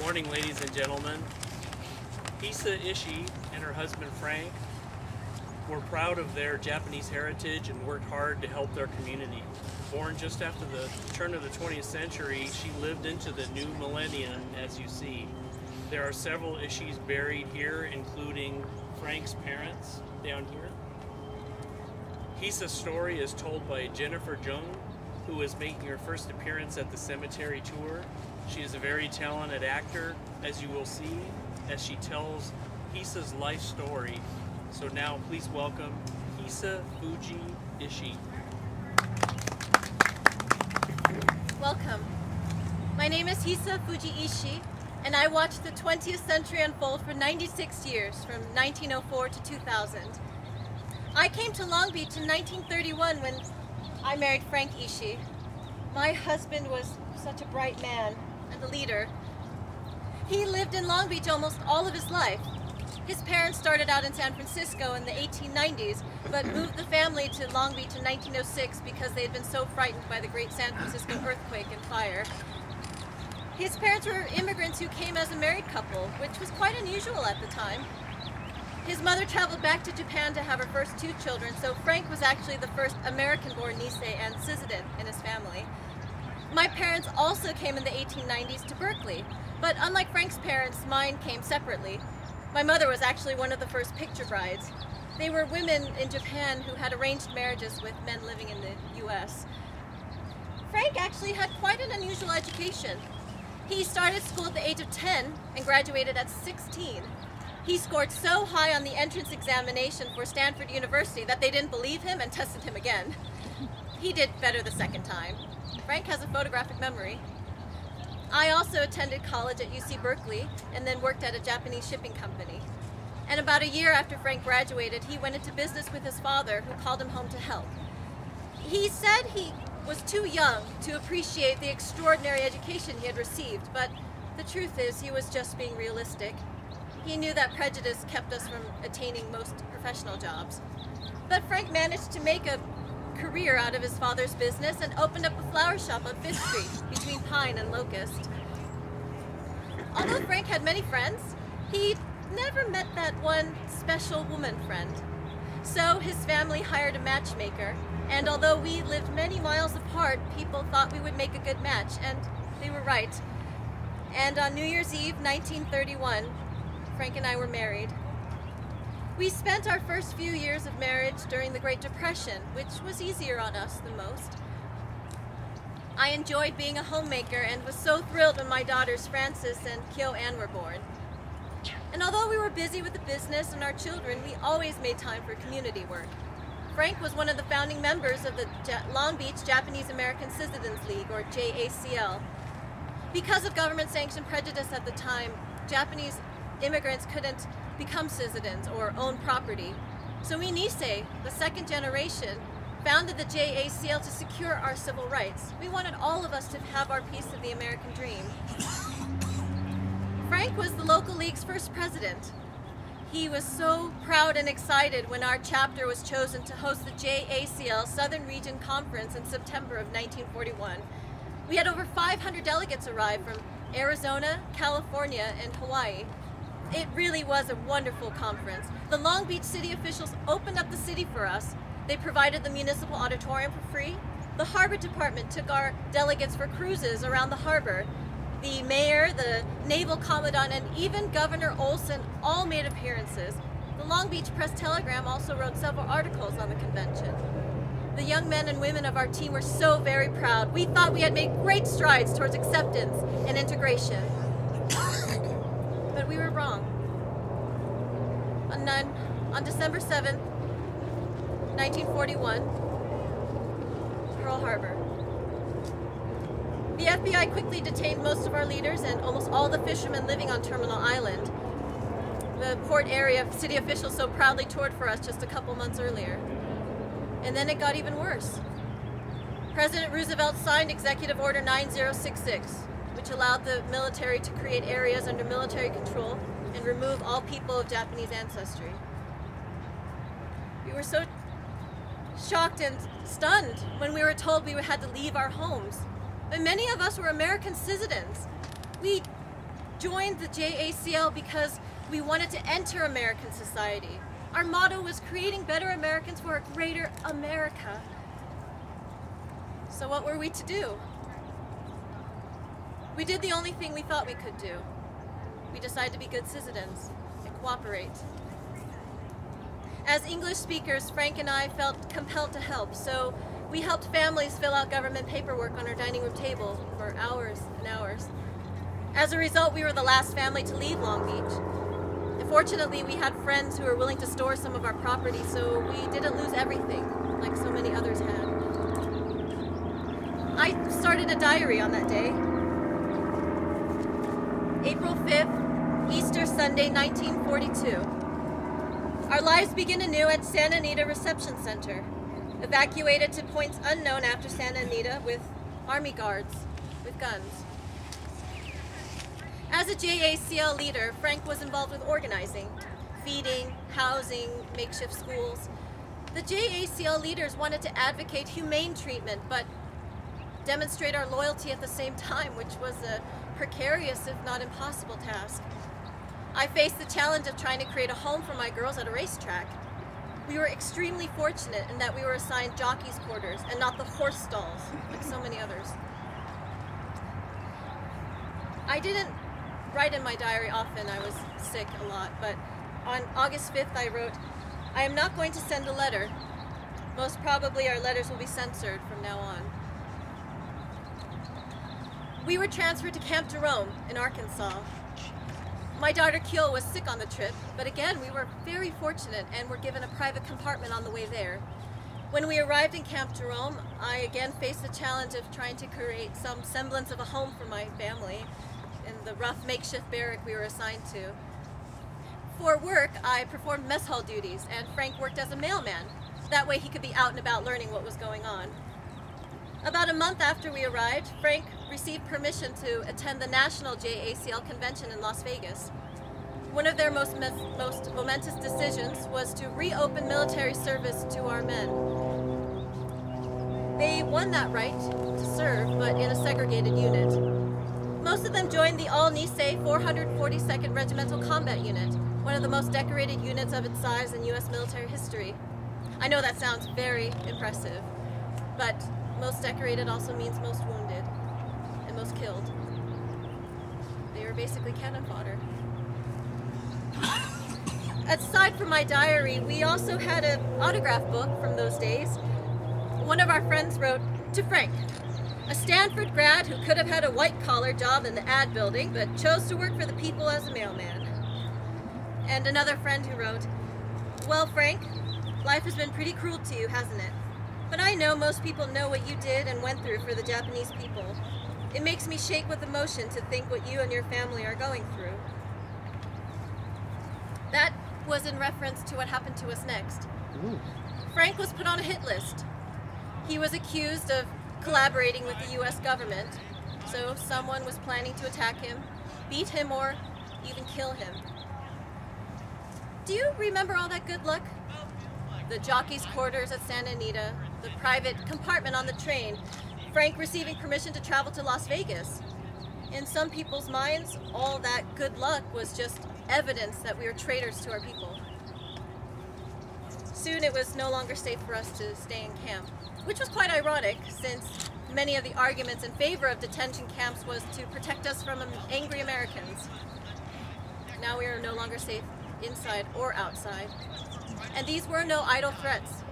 morning, ladies and gentlemen. Hisa Ishii and her husband Frank were proud of their Japanese heritage and worked hard to help their community. Born just after the turn of the 20th century, she lived into the new millennium, as you see. There are several Ishiis buried here, including Frank's parents down here. Hisa's story is told by Jennifer Jung, who is making her first appearance at the cemetery tour. She is a very talented actor, as you will see, as she tells Hisa's life story. So now please welcome Hisa Fuji Ishii. Welcome. My name is Hisa Fuji Ishii, and I watched the 20th century unfold for 96 years, from 1904 to 2000. I came to Long Beach in 1931 when I married Frank Ishii. My husband was such a bright man and a leader. He lived in Long Beach almost all of his life. His parents started out in San Francisco in the 1890s, but moved the family to Long Beach in 1906 because they had been so frightened by the great San Francisco earthquake and fire. His parents were immigrants who came as a married couple, which was quite unusual at the time. His mother traveled back to Japan to have her first two children, so Frank was actually the first American-born Nisei and Sisseton in his family. My parents also came in the 1890s to Berkeley, but unlike Frank's parents, mine came separately. My mother was actually one of the first picture brides. They were women in Japan who had arranged marriages with men living in the US. Frank actually had quite an unusual education. He started school at the age of 10 and graduated at 16. He scored so high on the entrance examination for Stanford University that they didn't believe him and tested him again. He did better the second time. Frank has a photographic memory. I also attended college at UC Berkeley and then worked at a Japanese shipping company. And about a year after Frank graduated, he went into business with his father, who called him home to help. He said he was too young to appreciate the extraordinary education he had received, but the truth is he was just being realistic. He knew that prejudice kept us from attaining most professional jobs. But Frank managed to make a career out of his father's business and opened up a flower shop on 5th Street between Pine and Locust. Although Frank had many friends, he never met that one special woman friend. So his family hired a matchmaker, and although we lived many miles apart, people thought we would make a good match, and they were right. And on New Year's Eve, 1931, Frank and I were married. We spent our first few years of marriage during the Great Depression, which was easier on us than most. I enjoyed being a homemaker and was so thrilled when my daughters Frances and Kyo Ann were born. And although we were busy with the business and our children, we always made time for community work. Frank was one of the founding members of the Long Beach Japanese American Citizens League, or JACL. Because of government-sanctioned prejudice at the time, Japanese immigrants couldn't become citizens or own property. So we Nisei, the second generation, founded the JACL to secure our civil rights. We wanted all of us to have our piece of the American dream. Frank was the local league's first president. He was so proud and excited when our chapter was chosen to host the JACL Southern Region Conference in September of 1941. We had over 500 delegates arrive from Arizona, California, and Hawaii. It really was a wonderful conference. The Long Beach city officials opened up the city for us. They provided the municipal auditorium for free. The harbor department took our delegates for cruises around the harbor. The mayor, the naval commandant, and even Governor Olson all made appearances. The Long Beach Press-Telegram also wrote several articles on the convention. The young men and women of our team were so very proud. We thought we had made great strides towards acceptance and integration. But we were wrong. On December 7th, 1941, Pearl Harbor. The FBI quickly detained most of our leaders and almost all the fishermen living on Terminal Island, the port area city officials so proudly toured for us just a couple months earlier. And then it got even worse. President Roosevelt signed Executive Order 9066, which allowed the military to create areas under military control and remove all people of Japanese ancestry. We were so shocked and stunned when we were told we had to leave our homes. But many of us were American citizens. We joined the JACL because we wanted to enter American society. Our motto was creating better Americans for a greater America. So what were we to do? We did the only thing we thought we could do. We decided to be good citizens and cooperate. As English speakers, Frank and I felt compelled to help, so we helped families fill out government paperwork on our dining room table for hours and hours. As a result, we were the last family to leave Long Beach. And fortunately, we had friends who were willing to store some of our property, so we didn't lose everything like so many others had. I started a diary on that day. April 5th, Easter Sunday, 1942. Our lives begin anew at Santa Anita Reception Center, evacuated to points unknown after Santa Anita with Army guards with guns. As a JACL leader, Frank was involved with organizing, feeding, housing, makeshift schools. The JACL leaders wanted to advocate humane treatment, but demonstrate our loyalty at the same time, which was a precarious, if not impossible, task. I faced the challenge of trying to create a home for my girls at a racetrack. We were extremely fortunate in that we were assigned jockeys' quarters and not the horse stalls, like so many others. I didn't write in my diary often, I was sick a lot, but on August 5th I wrote, "I am not going to send a letter. Most probably our letters will be censored from now on." We were transferred to Camp Jerome in Arkansas. My daughter Kyo was sick on the trip, but again, we were very fortunate and were given a private compartment on the way there. When we arrived in Camp Jerome, I again faced the challenge of trying to create some semblance of a home for my family in the rough makeshift barrack we were assigned to. For work, I performed mess hall duties, and Frank worked as a mailman. That way he could be out and about learning what was going on. About a month after we arrived, Frank received permission to attend the National JACL Convention in Las Vegas. One of their most momentous decisions was to reopen military service to our men. They won that right to serve, but in a segregated unit. Most of them joined the all-Nisei 442nd Regimental Combat Unit, one of the most decorated units of its size in U.S. military history. I know that sounds very impressive, but most decorated also means most wounded and most killed. They were basically cannon fodder. Aside from my diary, we also had an autograph book from those days. One of our friends wrote, "To Frank, a Stanford grad who could have had a white-collar job in the ad building, but chose to work for the people as a mailman." And another friend who wrote, "Well, Frank, life has been pretty cruel to you, hasn't it? But I know most people know what you did and went through for the Japanese people. It makes me shake with emotion to think what you and your family are going through." That was in reference to what happened to us next. Ooh. Frank was put on a hit list. He was accused of collaborating with the U.S. government, so someone was planning to attack him, beat him, or even kill him. Do you remember all that good luck? The jockey's quarters at Santa Anita, the private compartment on the train, Frank receiving permission to travel to Las Vegas. In some people's minds, all that good luck was just evidence that we were traitors to our people. Soon it was no longer safe for us to stay in camp, which was quite ironic since many of the arguments in favor of detention camps was to protect us from angry Americans. Now we are no longer safe inside or outside. And these were no idle threats.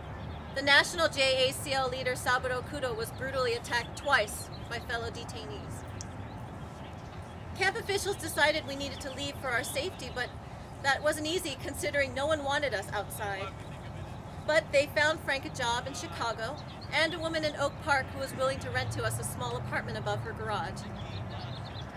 The national JACL leader Saburo Kudo was brutally attacked twice by fellow detainees. Camp officials decided we needed to leave for our safety, but that wasn't easy considering no one wanted us outside. But they found Frank a job in Chicago and a woman in Oak Park who was willing to rent to us a small apartment above her garage.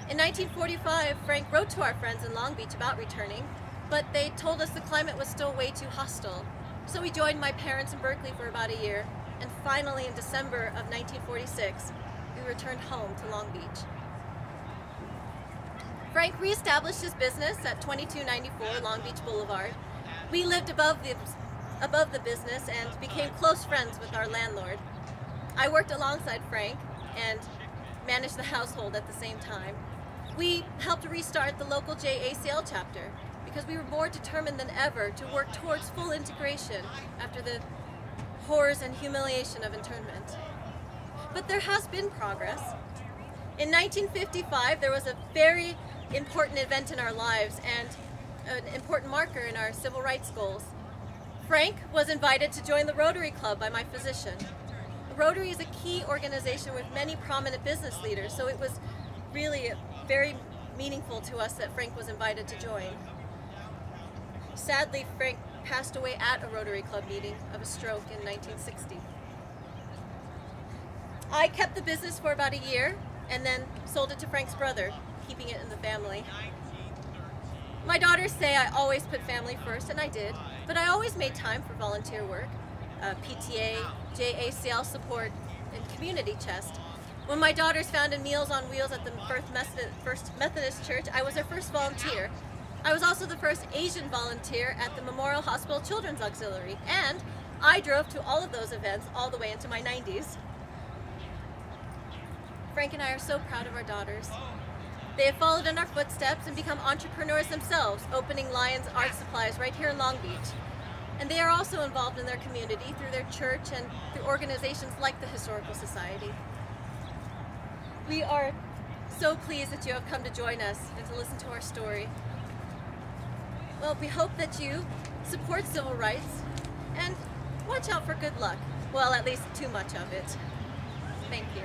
In 1945, Frank wrote to our friends in Long Beach about returning, but they told us the climate was still way too hostile. So we joined my parents in Berkeley for about a year, and finally in December of 1946, we returned home to Long Beach. Frank reestablished his business at 2294 Long Beach Boulevard. We lived above the business and became close friends with our landlord. I worked alongside Frank and managed the household at the same time. We helped restart the local JACL chapter because we were more determined than ever to work towards full integration after the horrors and humiliation of internment. But there has been progress. In 1955, there was a very important event in our lives and an important marker in our civil rights goals. Frank was invited to join the Rotary Club by my physician. Rotary is a key organization with many prominent business leaders, so it was really very meaningful to us that Frank was invited to join. Sadly, Frank passed away at a Rotary Club meeting of a stroke in 1960. I kept the business for about a year and then sold it to Frank's brother, keeping it in the family. My daughters say I always put family first, and I did, but I always made time for volunteer work, PTA, JACL support, and community chest. When my daughters founded Meals on Wheels at the First Methodist Church, I was their first volunteer. I was also the first Asian volunteer at the Memorial Hospital Children's Auxiliary, and I drove to all of those events all the way into my 90s. Frank and I are so proud of our daughters. They have followed in our footsteps and become entrepreneurs themselves, opening Lions Art Supplies right here in Long Beach. And they are also involved in their community through their church and through organizations like the Historical Society. We are so pleased that you have come to join us and to listen to our story. Well, we hope that you support civil rights and watch out for good luck. Well, at least too much of it. Thank you.